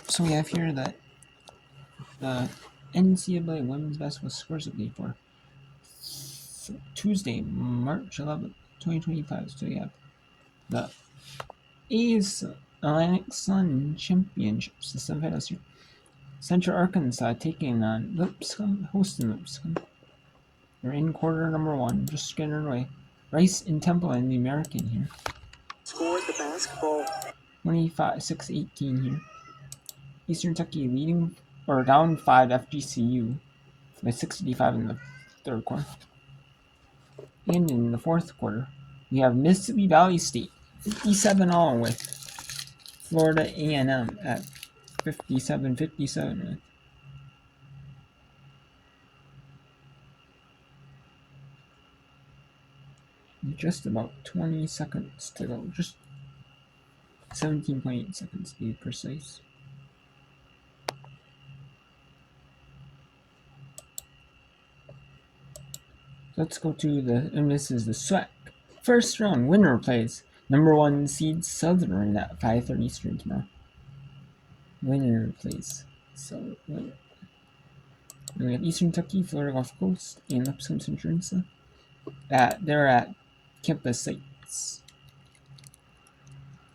So we have here that the NCAA women's basketball scores update for Tuesday, March 11th, 2025. So we have the A's Atlantic Sun Championships, the semifinals here. Central Arkansas taking on Lipscomb, hosting Lipscomb. They're in quarter number 1, just getting underway. Rice and Temple in the American here. Scored the basketball. 25-6-18 here. Eastern Kentucky leading or down 5 FGCU by 65 in the third quarter. And in the fourth quarter, we have Mississippi Valley State 57-all with Florida A&M at 57-57. Just about 20 seconds to go. Just 17.8 seconds to be precise. Let's go to and this is the SWAC. First round winner plays number 1 seed Southern at 5:30 Eastern tomorrow. Winner plays Southern. And we have Eastern Kentucky, Florida Gulf Coast, and Lipscomb Central. They're at campus sites.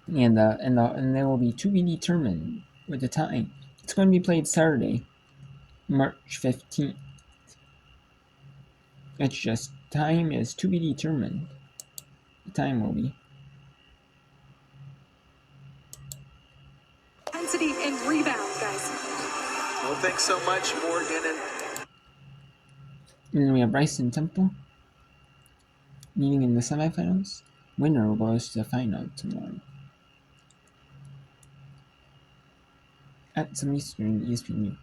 And they will be to be determined with the time. It's going to be played Saturday, March 15th. It's just time is to be determined. The time will be. Intensity and rebound, guys. Well, thanks so much, Morgan. And then we have Rice and Temple meeting in the semifinals. Winner goes to the final tomorrow at 7 Eastern ESPN.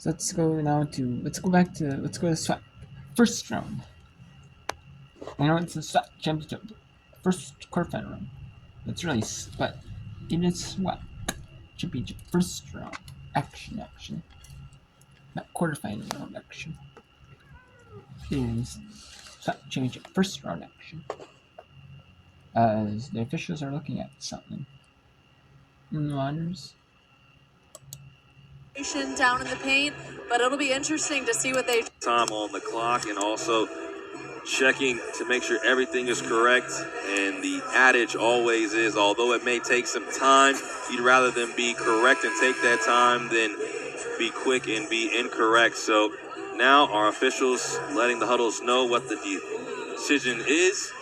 So let's go to SWAC. First round. I know it's a SWAC championship. First quarterfinal round. It's really, but it is SWAC championship. First round action. Not quarterfinal round action. It is SWAC championship. First round action. As the officials are looking at something. Honors. Down in the paint, but it'll be interesting to see what they time on the clock, and also checking to make sure everything is correct. And the adage always is, although it may take some time, you'd rather them be correct and take that time than be quick and be incorrect. So now our officials letting the huddles know what the decision is,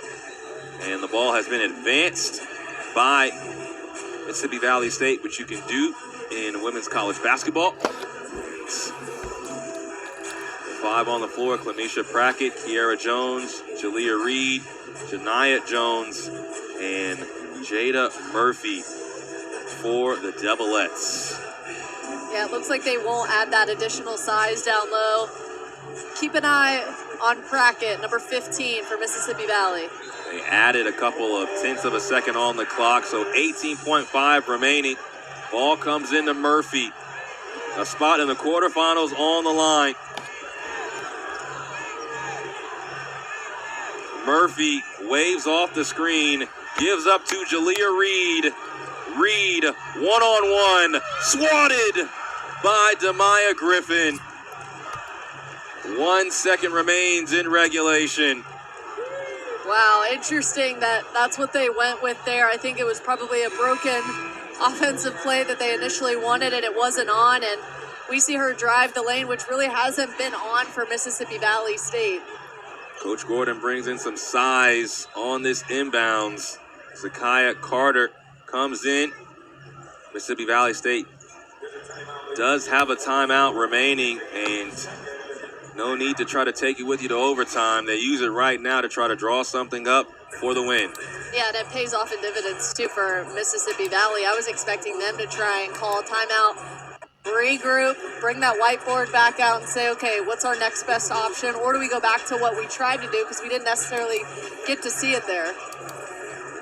and the ball has been advanced by Mississippi Valley State, which you can do in women's college basketball. 5 on the floor: Clemisha Prackett, Kiera Jones, Jalea Reed, Janiyah Jones, and Jada Murphy for the Devilettes. Yeah, it looks like they won't add that additional size down low. Keep an eye on Prackett, number 15 for Mississippi Valley. They added a couple of tenths of a second on the clock, so 18.5 remaining. Ball comes into Murphy. A spot in the quarterfinals on the line. Murphy waves off the screen, gives up to Jalea Reed. Reed, one-on-one, swatted by Demaya Griffin. 1 second remains in regulation. Wow, interesting that's what they went with there. I think it was probably a broken offensive play that they initially wanted, and it wasn't on, and we see her drive the lane, which really hasn't been on for Mississippi Valley State. Coach Gordon brings in some size on this inbounds. Zakiya Carter comes in. Mississippi Valley State does have a timeout remaining, and no need to try to take it with you to overtime. They use it right now to try to draw something up for the win. Yeah, and it pays off in dividends, too, for Mississippi Valley. I was expecting them to try and call a timeout, regroup, bring that whiteboard back out and say, okay, what's our next best option? Or do we go back to what we tried to do because we didn't necessarily get to see it there?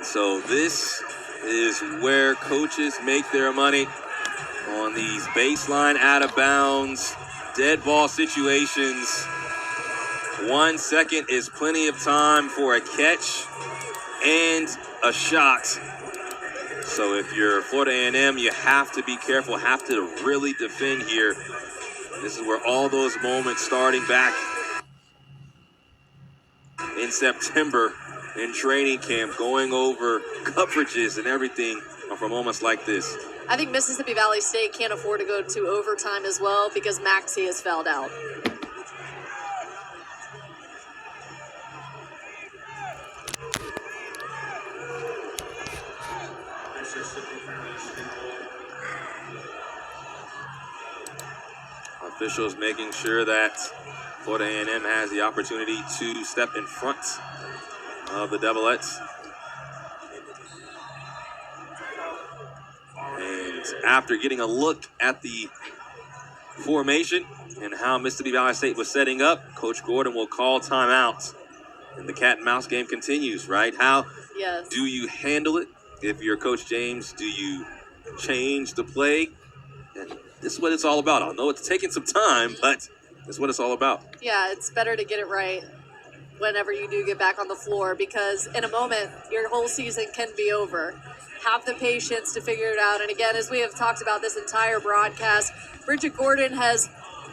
So this is where coaches make their money, on these baseline out of bounds, dead ball situations. 1 second is plenty of time for a catch. and a shot. So if you're Florida A&M, you have to be careful, have to really defend here. This is where all those moments starting back in September in training camp, going over coverages and everything for moments like this. I think Mississippi Valley State can't afford to go to overtime as well because Maxey has fouled out. Officials making sure that Florida A&M has the opportunity to step in front of the Devilettes. And after getting a look at the formation and how Mississippi Valley State was setting up, Coach Gordon will call timeout. And the cat and mouse game continues, right? How do you handle it? If you're Coach James, do you change the play? And this is what it's all about. I know it's taking some time, but that's what it's all about. Yeah, it's better to get it right whenever you do get back on the floor, because in a moment, your whole season can be over. Have the patience to figure it out. And again, as we have talked about this entire broadcast, Bridget Gordon has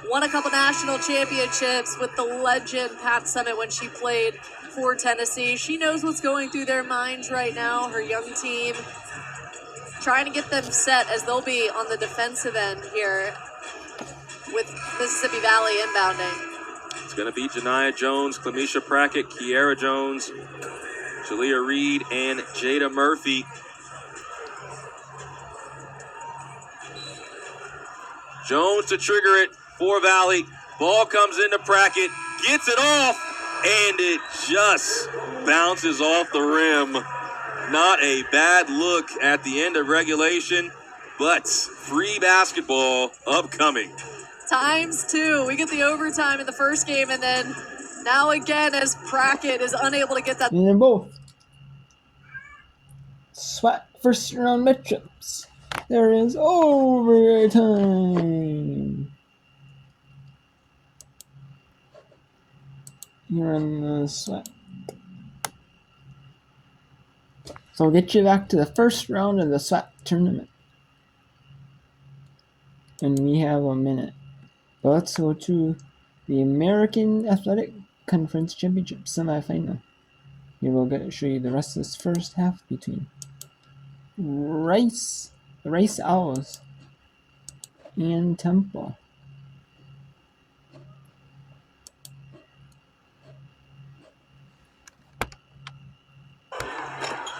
won a couple national championships with the legend Pat Summitt when she played for Tennessee. She knows what's going through their minds right now, her young team, trying to get them set as they'll be on the defensive end here with Mississippi Valley inbounding. It's going to be Janiyah Jones, Clemisha Prackett, Kiera Jones, Jalea Reed, and Jada Murphy. Jones to trigger it for Valley. Ball comes into Prackett, gets it off, and it just bounces off the rim. Not a bad look at the end of regulation, but free basketball upcoming. ×2. We get the overtime in the first game, and then now again as Prackett is unable to get that. And then both SWAT first round matchups. There is overtime. Here on the SWAT. So we'll get you back to the first round of the SWAT tournament. And we have a minute. But let's go to the American Athletic Conference Championship semifinal. Here we'll show you the rest of this first half between Rice Owls and Temple.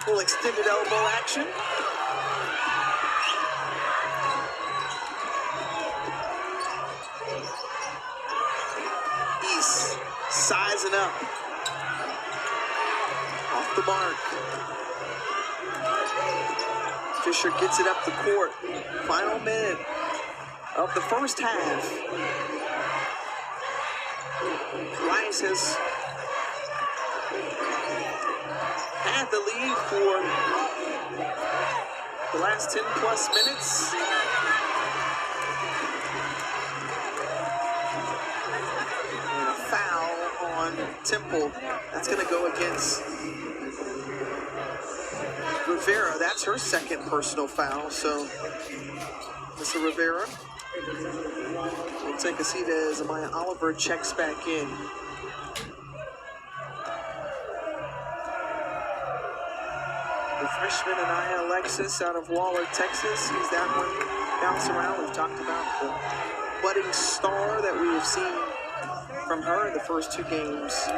Little extended elbow action. East sizing up. Off the mark. Fisher gets it up the court. Final minute of the first half. Rice has had the lead for the last 10 plus minutes. And a foul on Temple. That's going to go against Rivera. That's her second personal foul. So, Mr. Rivera will take a seat as Amaya Oliver checks back in. The freshman Anaya Alexis out of Waller, Texas, sees that one bounce around. We've talked about the budding star that we have seen from her in the first two games.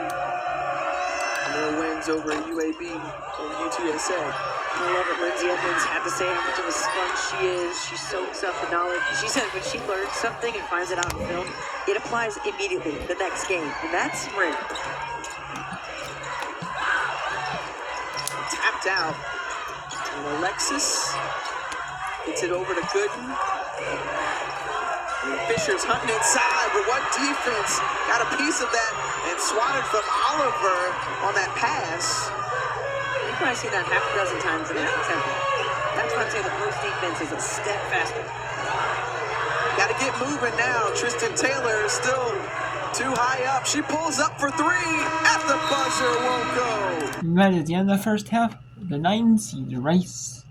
And their wins over UAB and UTSA. I love it. Lindsay Edmonds had to say how much of a sponge she is. She soaks up the knowledge. She said when she learns something and finds it out in film, it applies immediately the next game. And that's rare. Tapped out. And Alexis gets it over to Gooden. And Fisher's hunting inside, but what defense? Got a piece of that and swatted from Oliver on that pass. You've probably seen that half a dozen times in Temple. That's why I'm saying the post defense is a step faster. Got to get moving now. Tristan Taylor is still Too high up. She pulls up for three. At the buzzer, won't go. Right at the end of the first half, the 9 seed Rice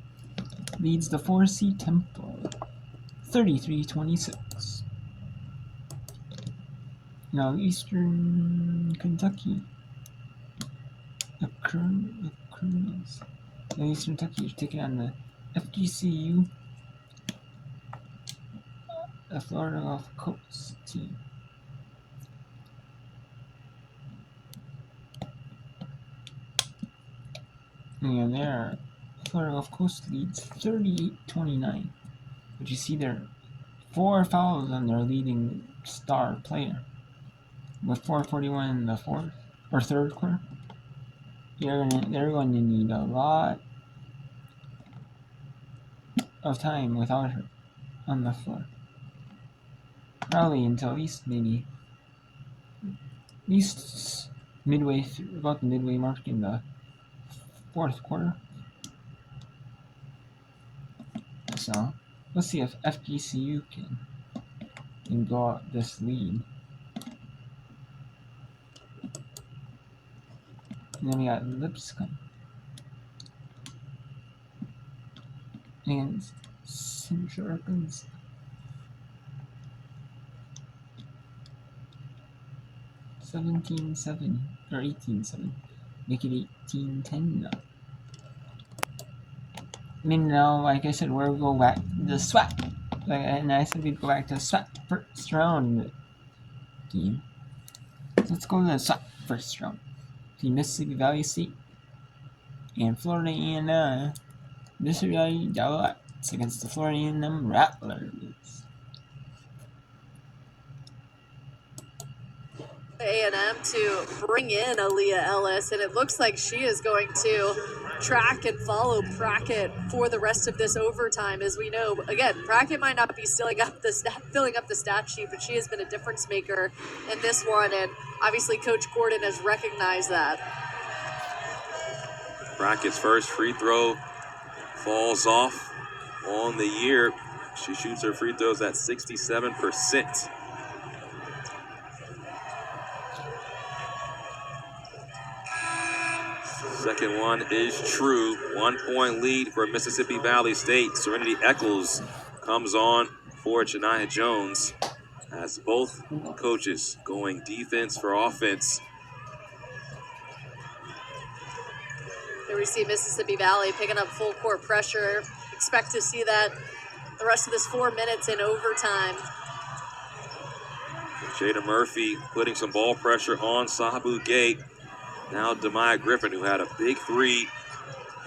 leads the 4 seed Temple 33-26. Now Eastern Kentucky, the Colonels. Now Eastern Kentucky is taking on the FGCU, the Florida Gulf Coast team. And there, Florida Gulf Coast leads 38-29. But you see there 4 fouls on their leading star player. With 4:41 in the third quarter, they're going to need a lot of time without her on the floor. Probably until at least midway through, about the midway mark in the fourth quarter. So let's see if FGCU can go out this lead. And then we got Lipscomb and Central Arkansas. 17-7 or 18-7. Make it 18-10 now. I mean, now, like I said, we'll go back to the SWAT. And I said we'd go back to the SWAT first round game. So let's go to the SWAT first round. The Mississippi Valley State and Florida A&M. Mississippi Valley Jowlettes against the Florida A&M Rattlers. A&M to bring in Aaliyah Ellis, and it looks like she is going to track and follow Prackett for the rest of this overtime. As we know, again, Prackett might not be filling up the stat sheet, but she has been a difference maker in this one, and obviously Coach Gordon has recognized that. Brackett's first free throw falls off on the year. She shoots her free throws at 67%. Second one is true. 1 point lead for Mississippi Valley State. Serenity Eccles comes on for Chania Jones as both coaches going defense for offense. Here we see Mississippi Valley picking up full court pressure. Expect to see that the rest of this 4 minutes in overtime. Jada Murphy putting some ball pressure on Sabu Gate. Now Demaya Griffin, who had a big three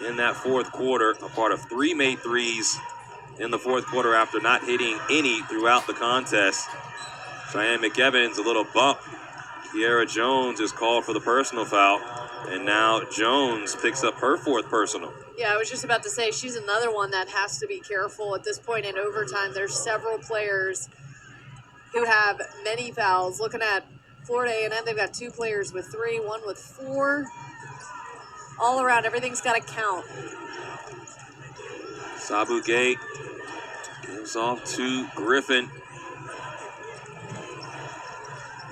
in that fourth quarter, a part of 3 made threes in the fourth quarter after not hitting any throughout the contest. Cheyenne McEvans, a little bump. Kiara Jones is called for the personal foul, and now Jones picks up her 4th personal. Yeah, I was just about to say, she's another one that has to be careful at this point in overtime. There's several players who have many fouls. Looking at Florida A&M, they've got 2 players with 3, 1 with 4. All around, everything's got to count. Sabu Gate gives off to Griffin.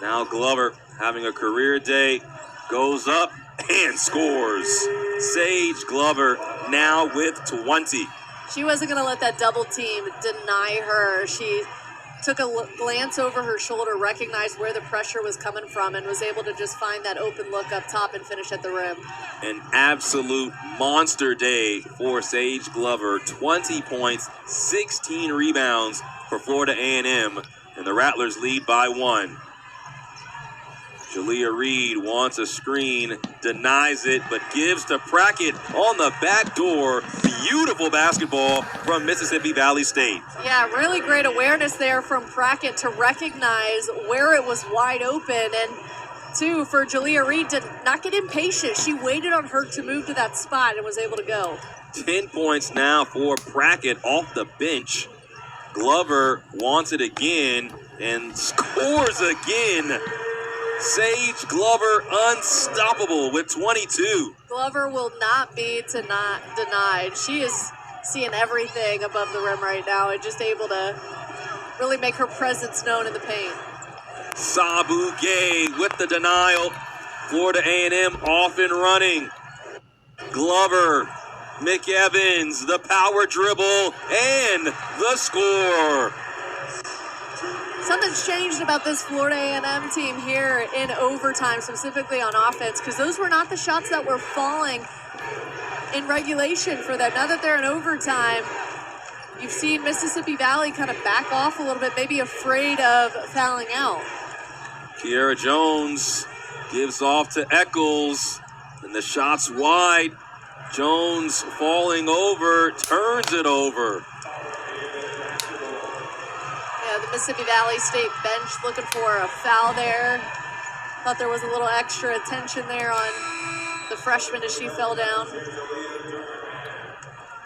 Now Glover having a career day, goes up and scores. Sage Glover now with 20. She wasn't going to let that double team deny her. She took a glance over her shoulder, recognized where the pressure was coming from, and was able to just find that open look up top and finish at the rim. An absolute monster day for Sage Glover. 20 points, 16 rebounds for Florida A&M, and the Rattlers lead by 1. Jalea Reed wants a screen, denies it, but gives to Prackett on the back door. Beautiful basketball from Mississippi Valley State. Yeah, really great awareness there from Prackett to recognize where it was wide open. And 2, for Jalea Reed to not get impatient. She waited on her to move to that spot and was able to go. 10 points now for Prackett off the bench. Glover wants it again and scores again. Sage Glover unstoppable with 22. Glover will not be denied. She is seeing everything above the rim right now and just able to really make her presence known in the paint. Sabu Gay with the denial. Florida A&M off and running. Glover, McEvans, the power dribble, and the score. Something's changed about this Florida A&M team here in overtime, specifically on offense, because those were not the shots that were falling in regulation for them. Now that they're in overtime, you've seen Mississippi Valley kind of back off a little bit, maybe afraid of fouling out. Kiera Jones gives off to Eccles, and the shot's wide. Jones falling over, turns it over. Yeah, the Mississippi Valley State bench looking for a foul there. Thought there was a little extra attention there on the freshman as she fell down.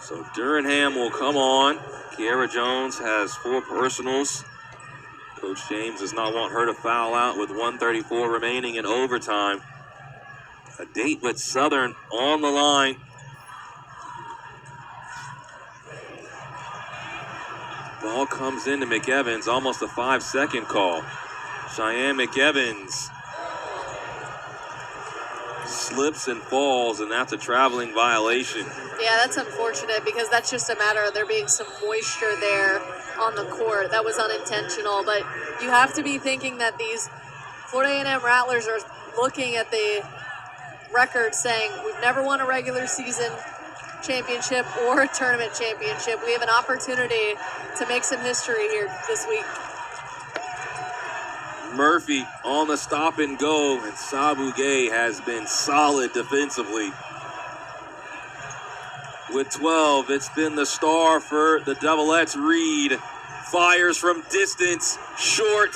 So Durham will come on. Kiera Jones has 4 personals. Coach James does not want her to foul out with 1:34 remaining in overtime. A date with Southern on the line. Ball comes into McEvans, almost a 5-second call. Cheyenne McEvans slips and falls, and that's a traveling violation. Yeah, that's unfortunate because that's just a matter of there being some moisture there on the court. That was unintentional, but you have to be thinking that these Florida A&M Rattlers are looking at the record saying, we've never won a regular season championship or a tournament championship. We have an opportunity to make some history here this week. Murphy on the stop and go, and Sabu Gay has been solid defensively. With 12, it's been the star for the Doublettes. Reed fires from distance, short,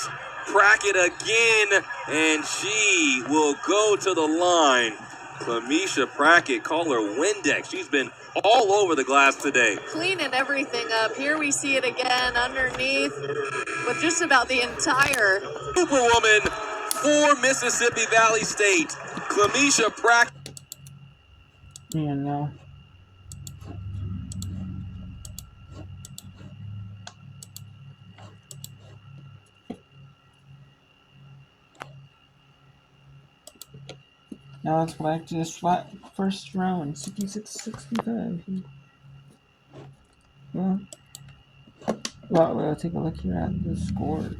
Prackett again, and she will go to the line. Clemisha Prackett, call her Windex. She's been all over the glass today. Cleaning everything up. Here we see it again underneath with just about the entire Superwoman for Mississippi Valley State, Clemisha Prackett. Yeah, no. Now let's go back to this flat first round, 66-65. Well, we'll take a look here at the scores.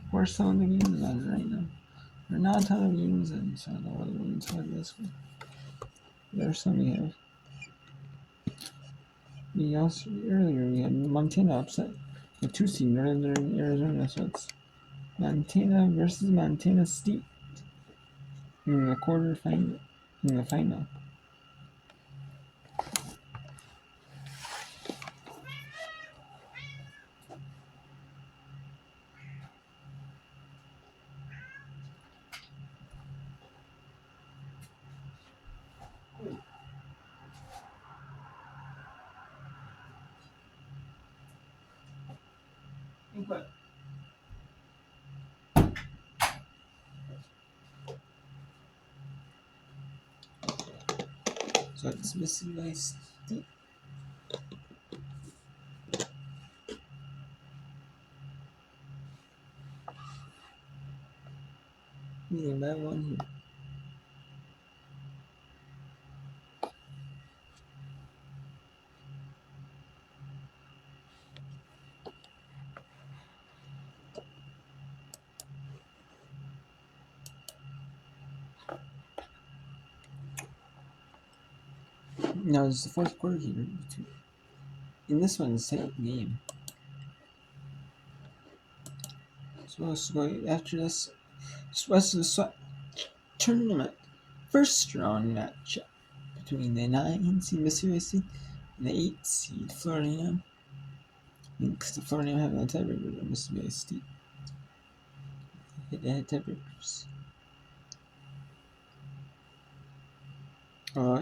Where's some of the games on right now? There are not a ton of games in, so I don't know what we're going to talk this one. There's some we have. Earlier we had Montana upset the 2 seed Northern Arizona, so it's Montana versus Montana State in the quarterfinal, in the final. But so it's missing my State. Yeah, that one here. Now it's the fourth quarter here. In this one, it's a tight game. So let's go after this. West of the SWAT tournament first round matchup between the 9 seed Mississippi State and the 8 seed Florida A&M. Because the Florida A&M having a tiebreaker with Mississippi State. They had tiebreakers.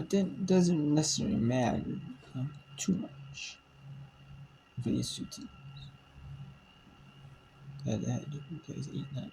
It doesn't necessarily matter too much for these 2 teams. They had different plays, 8-9.